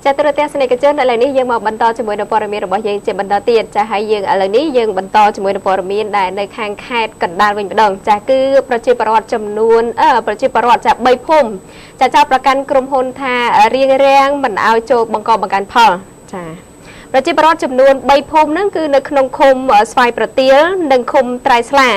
ចាទៅទស្សនិកជនឥឡូវនេះយើងមកបន្តជាមួយនឹងព័ត៌មានរបស់យើងជាបន្តទៀតចាហើយយើងឥឡូវនេះយើងបន្តជាមួយនឹងព័ត៌មានដែលនៅខាងខេត្តកណ្ដាលវិញម្ដងចាគឺប្រជាពលរដ្ឋចំនួនប្រជាពលរដ្ឋចា3ភូមិចាចោទប្រកាន់ក្រុមហ៊ុនថារៀងរាំងមិនឲ្យចូលបង្កបង្កើនផលចាប្រជាពលរដ្ឋចំនួន3ភូមិហ្នឹងគឺនៅក្នុងឃុំស្វាយប្រទាលនិងឃុំត្រៃស្លា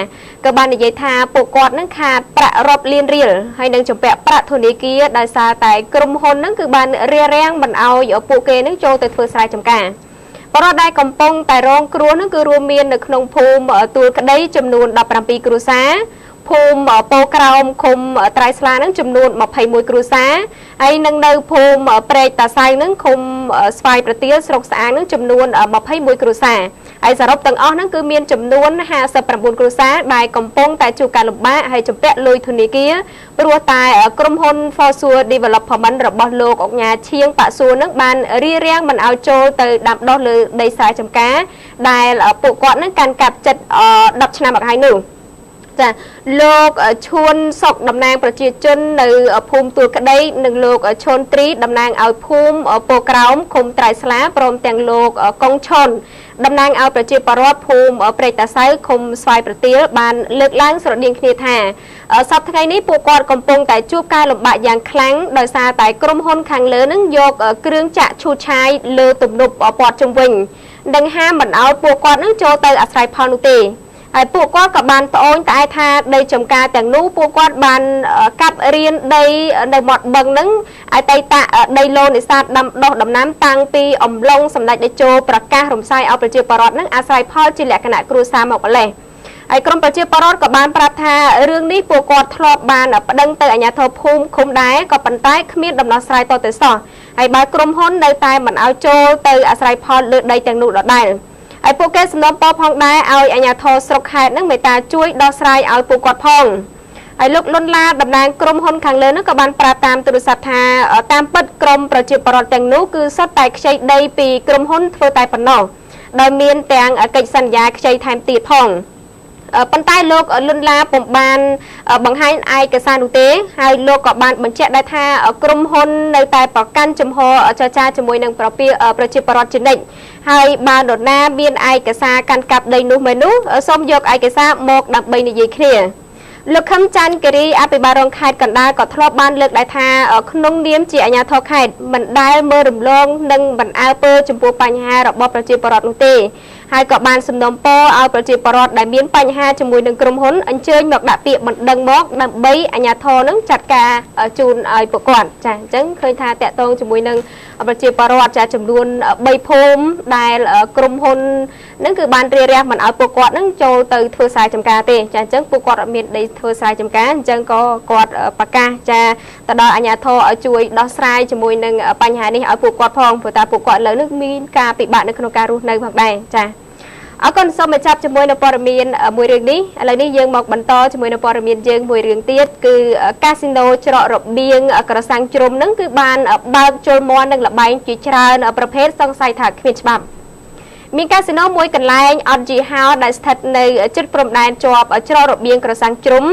ក៏បាននិយាយថាពួកគាត់ហ្នឹងខាតប្រាក់រាប់លានរៀលហើយនឹងចំពាក់ប្រាក់ធនាគារដោយសារតែក្រុមហ៊ុនហ្នឹងគឺបានរារាំងមិនឲ្យពួកគេហ្នឹងចូលទៅធ្វើស្រែចម្ការពលរដ្ឋដែលកំពុងតែរងគ្រោះហ្នឹងគឺរួមមាននៅក្នុងភូមិទួលក្តីចំនួន17គ្រួសារភូមិពោក្រោមឃុំត្រៃស្លានឹងចំនួន21គ្រួសារហើយនឹងនៅភូមិព្រែកតាសៃនឹងឃុំស្វាយប្រទាលស្រុកស្អាងនឹងចំនួន21គ្រួសារហើយសរុបទាំងអស់ហ្នឹងគឺមានចំនួន59គ្រួសារដែលកំពុងតែជួបការលំបាកហើយចំពាក់លុយធនាគារព្រោះតែក្រុមហ៊ុន Forsur Development របស់លោកអុកញ៉ាឈៀងប៉ាសួរនឹងបានរារាំងមិនឲ្យចូលទៅដាំដុះលើដីស្រែចម្ការដែលពួកគាត់នឹងកាន់កាប់ចិត្ត10ឆ្នាំមកហើយនោះចាលោកឈួនសុកតំណាងប្រជាជននៅភូមិទួលក្តីនិងលោកឈុនទ្រីតំណាងឲ្យភូមិពោក្រោមឃុំត្រៃស្លាព្រមទាំងលោកកុងឆុនតំណាងឲ្យប្រជាពលរដ្ឋភូមិព្រែកតាសៅឃុំស្វាយប្រទាលបានលើកឡើងស្រដៀងគ្នាថាសប្តាហ៍ថ្ងៃនេះពួកគាត់កំពុងតែជួបការលំបាកយ៉ាងខ្លាំងដោយសារតែក្រុមហ៊ុនខាងលើនឹងយកគ្រឿងចាក់ឈូសឆាយលើទំនប់ព័ទ្ធជុំវិញនិងហាមមិនឲ្យពួកគាត់នឹងចូលទៅអាស្រ័យផលនោះទេហើយពួកគាត់ក៏បានត្អូញត្អែថាដីចំការទាំងនោះពួកគាត់បានកាប់រៀនដីនៅមាត់បឹងហ្នឹងអតីតដីឡូនេសាទដាំដុះដំណាំតាំងពីអំឡុងសម្ដេចតេជោប្រកាសរំសាយឲ្យប្រជាពលរដ្ឋហ្នឹងអាស្រ័យផលជាលក្ខណៈគ្រួសារមកម្លេះហើយក្រុមប្រជាពលរដ្ឋក៏បានប្រាប់ថារឿងនេះពួកគាត់ធ្លាប់បានប្តឹងទៅអាជ្ញាធរភូមិឃុំដែរក៏ប៉ុន្តែគ្មានដំណោះស្រាយតទៅសោះហើយបើក្រុមហ៊ុននៅតែមិនឲ្យចូលទៅអាស្រ័យផលលើដីទាំងនោះដដែលហើយពួកគេសំណូមពរផងដែរឲ្យអាជ្ញាធរស្រុកខេត្តនឹងមេត្តាជួយដោះស្រាយឲ្យពួកគាត់ផងហើយលោកលុនឡាតំណាងក្រុមហ៊ុនខាងលើនោះក៏បានប្រាប់តាមទូរស័ព្ទថាតាមពិតក្រុមប្រជាពលរដ្ឋទាំងនោះគឺសុទ្ធតែខ្ចីដីពីក្រុមហ៊ុនធ្វើតែប៉ុណ្ណោះដោយមានទាំងកិច្ចសន្យាខ្ចីថែមទៀតផងប៉ុន្តែលោកលុនឡាពុំបានបង្ហាញឯកសារនោះទេហើយលោកក៏បានបញ្ជាក់ដែរថាក្រុមហ៊ុននៅតែប្រកាន់ជំហរចរចាជាមួយនឹងប្រជាពលរដ្ឋជានិច្ចហើយបើនរណាមានឯកសារកាន់កាប់ដីនោះមែននោះសូមយកឯកសារមកដើម្បីនិយាយគ្នាលោកខឹមច័ន្ទគិរីអភិបាលរងខេត្តកណ្ដាលក៏ធ្លាប់បានលើកដែរថាក្នុងនាមជាអាជ្ញាធរខេត្តមិនដែលមើលរំលងនិងមិនអើពើចំពោះបញ្ហារបស់ប្រជាពលរដ្ឋនោះទេហើយក៏បានសំណូមពរឲ្យប្រជាពលរដ្ឋដែលមានបញ្ហាជាមួយនឹងក្រុមហ៊ុនអញ្ជើញមកដាក់ពាក្យបណ្ដឹងមកដើម្បីអាជ្ញាធរនឹងចាត់ការជូនឲ្យពួកគាត់ចាអញ្ចឹងឃើញថាតកតងជាមួយនឹងប្រជាពលរដ្ឋចាចំនួន3ភូមិដែលក្រុមហ៊ុននឹងគឺបានរារាំងមិនឲ្យពួកគាត់នឹងចូលទៅធ្វើស្រែចម្ការទេចាអញ្ចឹងពួកគាត់អត់មានដីធ្វើស្រែចម្ការអញ្ចឹងក៏គាត់ប្រកាសចាទៅដល់អាជ្ញាធរឲ្យជួយដោះស្រាយជាមួយនឹងបញ្ហានេះឲ្យពួកគាត់ផងព្រោះតែពួកគាត់ឥឡូវនេះមានការពិបាកនៅក្នុងការរស់នៅផងដែរចាអរគុណសូមបញ្ចប់ជាមួយនៅព័ត៌មានមួយរឿងនេះឥឡូវនេះយើងមកបន្តជាមួយនៅព័ត៌មានយើងមួយរឿងទៀតគឺកាស៊ីណូច្រករបៀងក្រសាំងជ្រុំហ្នឹងគឺបានបើកចូលមាន់និងលបែងជាច្រើនប្រភេទសង្ស័យថាគ្មានច្បាប់មានកាស៊ីណូមួយកន្លែងអត់យីហោដែលស្ថិតនៅជិតព្រំដែនជាប់ច្រករបៀងក្រសាំងជ្រុំ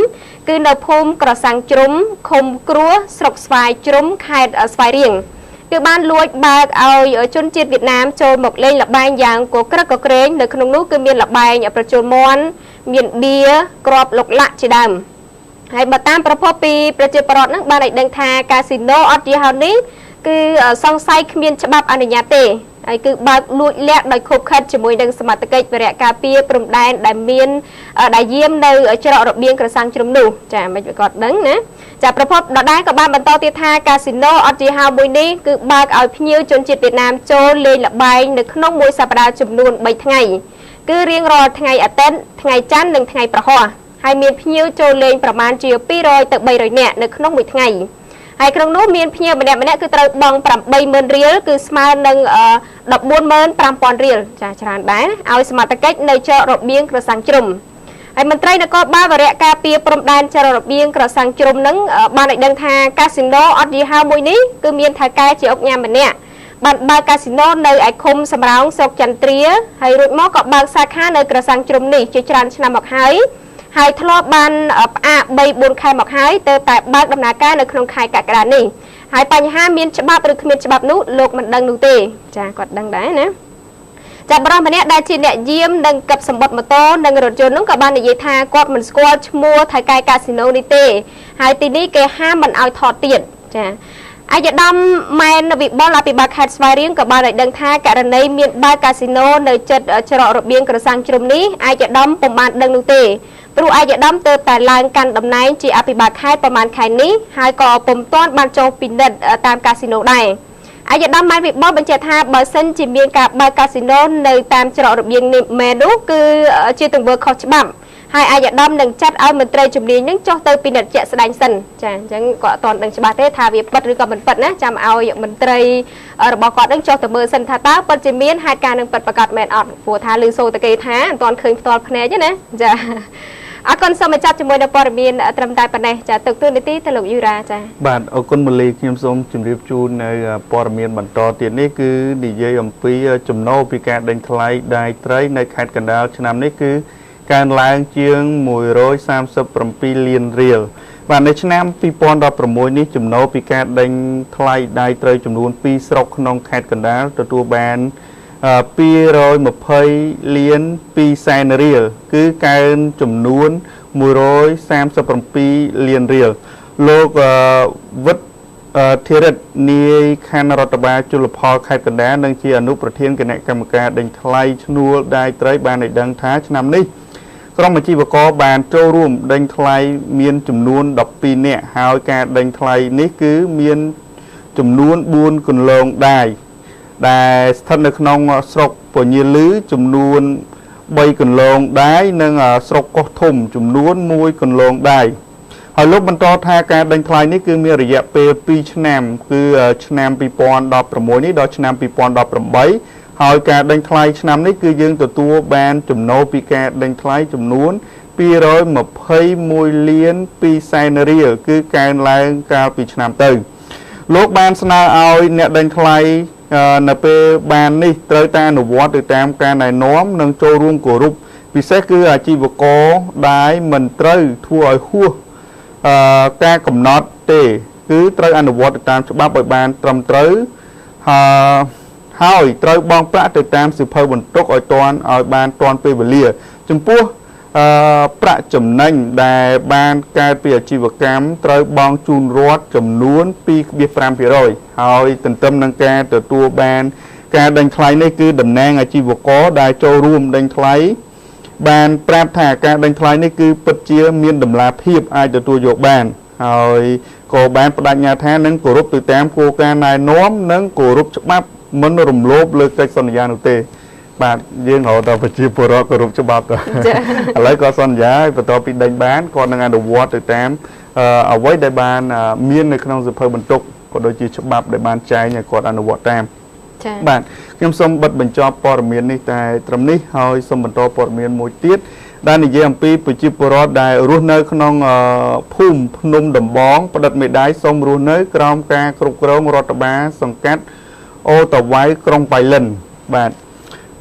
គឺនៅភូមិក្រសាំងជ្រុំឃុំគ្រោះស្រុកស្វាយជ្រុំខេត្តស្វាយរៀងគឺបានលួចបើកឲ្យជនជាតិវៀតណាមចូលមកលេងល្បែងយ៉ាងកក្រឹកកក្រែងនៅក្នុងនោះគឺមានល្បែងប្រជុលមាន់មានបៀក្របលុកលាក់ជាដើមហើយបើតាមប្រភពពីប្រជាពលរដ្ឋនឹងបានឲ្យដឹងថាកាស៊ីណូអត់យីហោនេះគឺសង្ស័យគ្មានច្បាប់អនុញ្ញាតទេហើយគឺបើកលួចលាក់ដោយខុបខិតជាមួយនឹងសមត្ថកិច្ចវរៈការពារព្រំដែនដែលយាមនៅច្រករបៀងក្រសាំងជ្រុំនោះចាមិនគាត់ដឹងណាចាប្រភពដដែលក៏បានបន្តទៀតថាកាស៊ីណូអត់យីហោមួយនេះគឺបើកឲ្យភ្ញៀវជនជាតិវៀតណាមចូលលេងល្បែងនៅក្នុងមួយសប្តាហ៍ចំនួន3ថ្ងៃគឺរៀងរាល់ថ្ងៃអាទិត្យថ្ងៃច័ន្ទនិងថ្ងៃប្រហ័សហើយមានភ្ញៀវចូលលេងប្រមាណជា200ទៅ300នាក់នៅក្នុងមួយថ្ងៃហើយក្នុងនោះមានភ្ញៀវម្នាក់គឺត្រូវបង់80000រៀលគឺស្មើនឹង145,000រៀលចាច្រើនដែរឲ្យសមត្ថកិច្ចនៅច្រករបៀងក្រសាំងជ្រុំហើយមន្ត្រីនគរបាលវរៈការពារព្រំដែនច្រករបៀងក្រសាំងជ្រុំនឹងបានឲ្យដឹងថាកាស៊ីណូអត់យីហោមួយនេះគឺមានថៅកែជាអុកញ៉ាម្នាក់បានបើកកាស៊ីណូនៅឯឃុំសំរោងស្រុកចន្ទ្រាហើយរួចមកក៏បើកសាខានៅក្រសាំងជ្រុំនេះជាច្រើនឆ្នាំមកហើយ ហើយធ្លាប់បានផ្អាក3 4 ខែមកហើយទៅតែបើកដំណើរការនៅក្នុងខែកក្កដានេះហើយបញ្ហាមានច្បាប់ឬគ្មានច្បាប់នោះលោកមិនដឹងនោះទេចាគាត់ដឹងដែរណាចាប់បរិម្នាក់ដែលជាអ្នកយាមនិងកັບសម្បត្តិម៉ូតូនិងរថយន្តនោះក៏បាននិយាយថាគាត់មិនស្គាល់ឈ្មោះថៃកែកាស៊ីណូនេះទេហើយទីនេះគេហាមមិនឲ្យថតទៀតចាអាយដាមម៉ែនវិបុលអភិបាលខេត្តស្វាយរៀងក៏បានឲ្យដឹងថាករណីមានបើកកាស៊ីណូនៅជិតច្រករបៀងក្រសាំងជ្រុំនេះអាយដាមពុំបានដឹងនោះទេព្រោះអាយដាមទើបតែឡើងកាន់តំណែងជាអភិបាលខេត្តប្រហែលខែនេះហើយក៏ពុំទាន់បានចូលពិនិត្យតាមកាស៊ីណូដែរអាយដាមម៉ែនវិបុលបញ្ជាក់ថាបើសិនជាមានការបើកកាស៊ីណូនៅតាមច្រករបៀងនេះមែននោះគឺជាទង្វើខុសច្បាប់ហើយអាយដាមនឹងចាត់ឲ្យមន្ត្រីជំនាញនឹងចុះទៅពិនិត្យជាក់ស្ដែងសិនចាអញ្ចឹងក៏អត់ទាន់ដឹងច្បាស់ទេថាវាពិតឬក៏មិនពិតណាចាំឲ្យមន្ត្រីរបស់គាត់នឹងចុះទៅមើលសិនថាតើពិតជាមានហេតុការណ៍នឹងពិតប្រាកដមែនអត់ព្រោះថាឮសូរតែគេថាអត់ទាន់ឃើញផ្ទាល់ភ្នែកទេណាចាអរគុណសូមបញ្ចប់ជាមួយនៅព័ត៌មានត្រឹមតែប៉ុណ្ណេះចាទុកទូនីតិទៅលោកយូរ៉ាចាបាទអរគុណមលីខ្ញុំសូមជម្រាបជូននៅព័ត៌មានបន្តទៀតនេះគឺនិយាយអំពីចំណូលពីការដេញថ្លៃដាយត្រីនៅខេត្តកណ្ដាលឆ្នាំនេះគឺកើនឡើងជាង137លានរៀលបាទនៅឆ្នាំ2016នេះចំណូលពីការដេញថ្លៃដាយត្រីចំនួន2ស្រុកក្នុងខេត្តកណ្ដាលទទួលបាន220លាន2សែនរៀលគឺកើនចំនួន137លានរៀលលោកវិទ្យធិរិទ្ធនាយខណ្ឌរដ្ឋបាលជលផលខេត្តកណ្ដាលនិងជាអនុប្រធានគណៈកម្មការដេញថ្លៃឈ្នួលដាយត្រីបានឲ្យដឹងថាឆ្នាំនេះក្រុមអាជីវករបានចូលរួមដេញថ្លៃមានចំនួន12នាក់ហើយការដេញថ្លៃនេះគឺមានចំនួន4គន្លងដាយដែលស្ថិតនៅក្នុងស្រុកពញាលឺចំនួន3គន្លងដាយនិងស្រុកកោះធំចំនួន1គន្លងដាយហើយលោកបន្តថាការដេញថ្លៃនេះគឺមានរយៈពេល2ឆ្នាំគឺឆ្នាំ2016នេះដល់ឆ្នាំ2018ហើយការដេញថ្លៃឆ្នាំនេះគឺយើងទទួលបានចំណូលពីការដេញថ្លៃចំនួន221លាន2សែនរៀលគឺកើនឡើងកាលពីឆ្នាំទៅលោកបានស្នើឲ្យអ្នកដេញថ្លៃនៅពេលបាននេះត្រូវតែអនុវត្តទៅតាមការណែនាំនិងចូលរួមគោរពពិសេសគឺអាជីវករដែលមិនត្រូវធ្វើឲ្យហួសការកំណត់ទេគឺត្រូវអនុវត្តទៅតាមច្បាប់ឲ្យបានត្រឹមត្រូវហើយត្រូវបង់ប្រាក់ទៅតាមសិភៅបន្ទុកឲ្យបានទាន់ពេលវេលាចំពោះប្រាក់ចំណេញដែលបានកើតពីអាជីវកម្មត្រូវបង់ជូនរដ្ឋចំនួន 2.5% ហើយទន្ទឹមនឹងការទទួលបានការដេញថ្លៃនេះគឺតំណាងអាជីវករដែលចូលរួមដេញថ្លៃបានប្រាប់ថាការដេញថ្លៃនេះគឺពិតជាមានតម្លាភាពអាចទទួលយកបានហើយក៏បានបដិញ្ញាថានឹងគោរពទៅតាមគោលការណ៍ណែនាំនិងគោរពច្បាប់មិនរំលោភលើកិច្ចសន្យានោះទេបាទយើងរកតប្រជាពលរដ្ឋគោរពច្បាប់ទៅឥឡូវក៏សន្យាឲ្យបន្ទាប់ពីដេញបានគាត់នឹងអនុវត្តទៅតាមអ្វីដែលបានមាននៅក្នុងសភៅបន្ទុកក៏ដូចជាច្បាប់ដែលបានចែងឲ្យគាត់អនុវត្តតាមចា៎បាទខ្ញុំសូមបិទបញ្ចប់ព័ត៌មាននេះតែត្រឹមនេះហើយសូមបន្តព័ត៌មានមួយទៀតដែលនិយាយអំពីប្រជាពលរដ្ឋដែលរស់នៅក្នុងភូមិភ្នំដំបងផ្តិតមេដាយសូមរស់នៅក្រោមការគ្រប់គ្រងរដ្ឋបាលសង្កាត់អូតាវ៉ៃក្រុងបៃលិនបាទ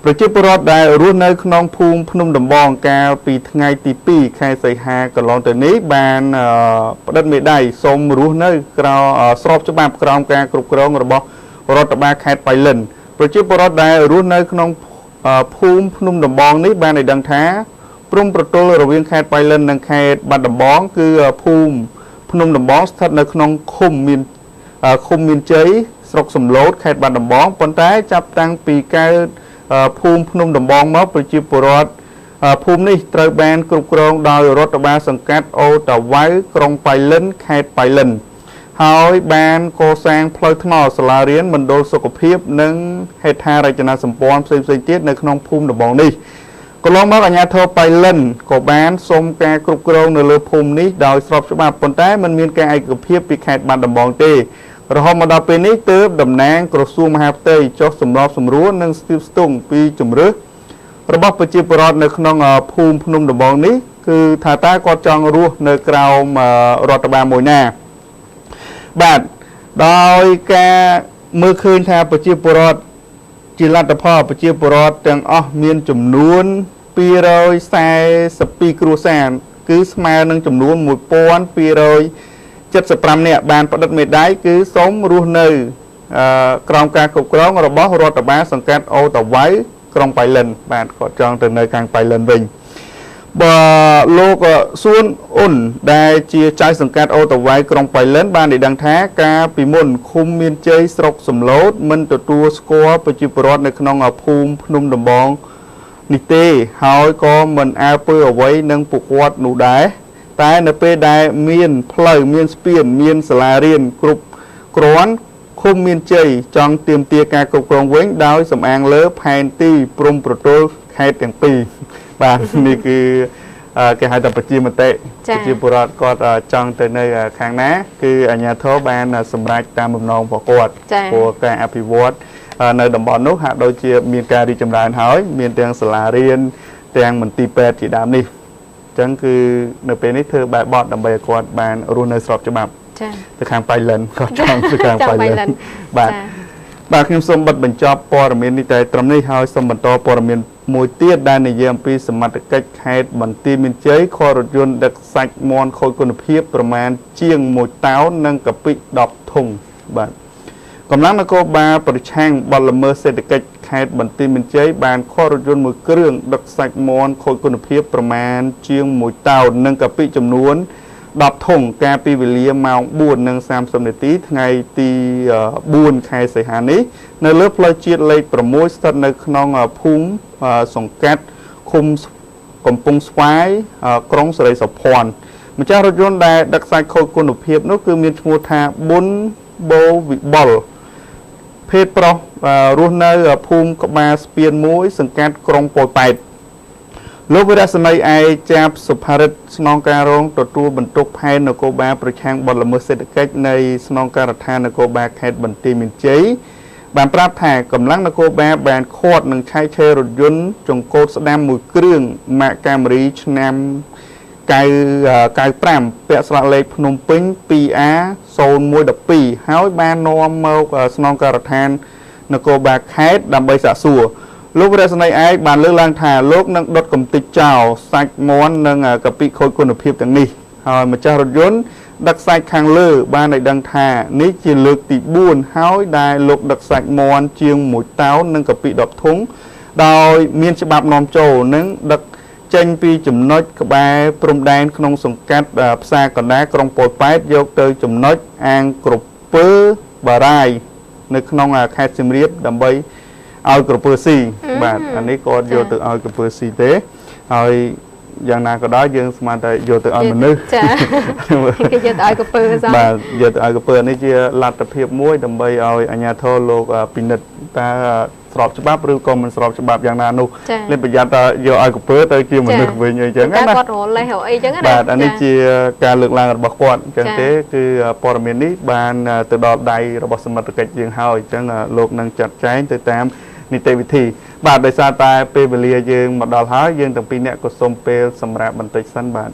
ប្រជាពលរដ្ឋដែលរស់នៅក្នុងភូមិភ្នំដំបងកាលពីថ្ងៃទី2ខែសីហាកន្លងទៅនេះបានផ្តិតមេដាយសូមរស់នៅស្របច្បាប់ក្រោមការគ្រប់គ្រងរបស់រដ្ឋបាលខេត្តបៃលិនប្រជាពលរដ្ឋដែលរស់នៅក្នុងភូមិភ្នំដំបងនេះបានឲ្យដឹងថាព្រំប្រទល់រវាងខេត្តបៃលិននិងខេត្តបាត់ដំបងគឺភូមិភ្នំដំបងស្ថិតនៅក្នុងឃុំមានជ័យស្រុកសំឡូតខេត្តបាត់ដំបងប៉ុន្តែចាប់តាំងពីកើតភូមិភ្នំដំបងមកប្រជាពលរដ្ឋភូមិនេះត្រូវបានគ្រប់គ្រងដោយរដ្ឋបាលសង្កាត់អូតាវ៉ៅក្រុងបៃលិនខេត្តបៃលិនហើយបានកសាងផ្លូវថ្នល់សាលារៀនមណ្ឌលសុខភាពនិងហេដ្ឋារចនាសម្ព័ន្ធផ្សេងៗទៀតនៅក្នុងភូមិដំបងនេះកន្លងមកអាជ្ញាធរបៃលិនក៏បានសុំការគ្រប់គ្រងនៅលើភូមិនេះដោយស្របច្បាប់ប៉ុន្តែมันមានការឯកភាពពីខេត្តបាត់ដំបងទេរហូតមកដល់ពេលនេះទើបតំណាងក្រសួងមហាផ្ទៃចុះសម្របសម្រួលនិងស្ទាបស្ទង់ពីជំរឿសរបស់ប្រជាពលរដ្ឋនៅក្នុងភូមិភ្នំដំបងនេះគឺថាតើគាត់ចង់រស់នៅក្រោមរដ្ឋបាលមួយណាបាទដោយការមើលឃើញថាប្រជាពលរដ្ឋជាលទ្ធផលប្រជាពលរដ្ឋទាំងអស់មានចំនួន242គ្រួសារ គឺស្មើនឹងចំនួន 1275 នាក់បានផ្តិតមេដាយគឺសូមរស់នៅក្រោមការគ្រប់គ្រងរបស់រដ្ឋបាលសង្កាត់អូតាវ៉ៅក្រុងប៉ៃលិនបាទគាត់ចង់ទៅនៅខាងប៉ៃលិនវិញបើលោកសួនអ៊ុនដែលជាចៅសង្កាត់អូតាវ៉ៃក្រុងប៉ៃលិនបានដឹងថាការពីមុនឃុំមានជ័យស្រុកសំឡូតមិនទទួលស្គាល់ប្រជាពលរដ្ឋនៅក្នុងភូមិភ្នំដំបងនេះទេហើយក៏មិនអើពើអ្វីនឹងពួកគាត់នោះដែរតែនៅពេលដែលមានផ្លូវមានស្ពានមានសាលារៀនគ្រប់គ្រាន់ឃុំមានជ័យចង់ទាមទារការគ្រប់គ្រងវិញដោយសំអាងលើផែនទីព្រំប្រទល់ខេត្តទាំងពីរបាទនេះគឺគេហៅថាប្រជាមតិប្រជាពលរដ្ឋគាត់ចង់ទៅនៅខាងណាគឺអាជ្ញាធរបានសម្រេចតាមបំណងរបស់គាត់ព្រោះការអភិវឌ្ឍនៅតំបន់នោះហាក់ដូចជាមានការរីកចម្រើនហើយមានទាំងសាលារៀនទាំងមន្ទីរពេទ្យជាដើមនេះអញ្ចឹងគឺនៅពេលនេះធ្វើបែបបទដើម្បីឲ្យគាត់បានរស់នៅស្របច្បាប់ចា៎ទៅខាងប៉ៃលិនគាត់ចង់ទៅខាងប៉ៃលិនបាទខ្ញុំសូមបិទបញ្ចប់ព័ត៌មាននេះតែត្រឹមនេះហើយសូមបន្តព័ត៌មានមួយទៀតដែលនិយាយអំពីសមត្ថកិច្ចខេត្តបន្ទាយមានជ័យខរថយន្តដឹកសាច់មាន់ខូចគុណភាពប្រមាណជាង1តោននិងកាពិ10ធុងបាទកម្លាំងនគរបាលប្រឆាំងបទល្មើសសេដ្ឋកិច្ចខេត្តបន្ទាយមានជ័យបានខរថយន្តមួយគ្រឿងដឹកសាច់មាន់ខូចគុណភាពប្រមាណជាង1តោននិងកាពិចំនួន10ធុងកាលពីវេលាម៉ោង 4:30 នាទីថ្ងៃទី4 ខែសីហានេះនៅលើផ្លូវជាតិលេខ 6 ស្ថិតនៅក្នុងភូមិសង្កាត់ឃុំកំពង់ស្វាយក្រុងសេរីសុភ័ណ្ឌម្ចាស់រថយន្តដែលដឹកសាច់ខូចគុណភាពនោះគឺមានឈ្មោះថាប៊ុនបូវិបុលភេទប្រុសរស់នៅភូមិក្បាលស្ពានមួយសង្កាត់ក្រុងពោធិ៍ប៉ែតលោកវិរៈសេនីឯចាប់សុផារិតស្នងការរងទទួលបន្ទុកផែននគរបាលប្រឆាំងបទល្មើសសេដ្ឋកិច្ចនៃស្នងការដ្ឋាននគរបាលខេត្តបន្ទាយមានជ័យបានប្រាប់ថាកម្លាំងនគរបាលបានឃាត់និងឆែកឆេររថយន្តចង្កូតស្ដាំមួយគ្រឿងម៉ាកកាមេរីឆ្នាំ95ពាក់ស្លាកលេខភ្នំពេញ 2A0112 ហើយបាននាំមកស្នងការដ្ឋាននគរបាលខេត្តដើម្បីសាកសួរលោកវិរៈសេនីឯកបានលើកឡើងថាលោកនឹងដុតកំទេចចោលសាច់មាន់និងកាពិខូចគុណភាពទាំងនេះហើយម្ចាស់រថយន្តដឹកសាច់ខាងលើបានឲ្យដឹងថានេះជាលើកទី4ហើយដែលលោកដឹកសាច់មាន់ជាង1តោននិងកាពិ10ធុងដោយមានច្បាប់នាំចូលនិងដឹកចេញពីចំណុចក្បែរព្រំដែនក្នុងសង្កាត់ផ្សារកណ្ដាលក្រុងពោធិ៍ប៉ែតយកទៅចំណុចអាងក្រពើបារាយនៅក្នុងខេត្តសៀមរាបដើម្បីឲ្យក្រពើស៊ីបាទអានេះគាត់យកទៅឲ្យក្រពើស៊ីទេហើយយ៉ាងណាក៏ដោយយើងស្មានតែយកទៅឲ្យមនុស្សចាគេយកទៅឲ្យក្រពើសោះបាទយកទៅឲ្យក្រពើនេះជាលទ្ធភាពមួយដើម្បីឲ្យអាជ្ញាធរលោកពិនិត្យតើស្របច្បាប់ឬក៏មិនស្របច្បាប់យ៉ាងណានោះលេបប្រយ័ត្នតើយកឲ្យក្រពើទៅជាមនុស្សវិញអីចឹងណាគាត់រលេះអីចឹងណាបាទអានេះជាការលើកឡើងរបស់គាត់អញ្ចឹងទេគឺព័ត៌មាននេះបានទៅដល់ដៃរបស់សមត្ថកិច្ចយើងហើយអញ្ចឹងលោកនឹងចាត់ចែងទៅតាមនីតិវិធីបាទដោយសារតែពេលវេលាយើងមកដល់ហើយយើងទាំងពីរនាក់ក៏សូមពេលសម្រាប់បន្តិចសិនបាទ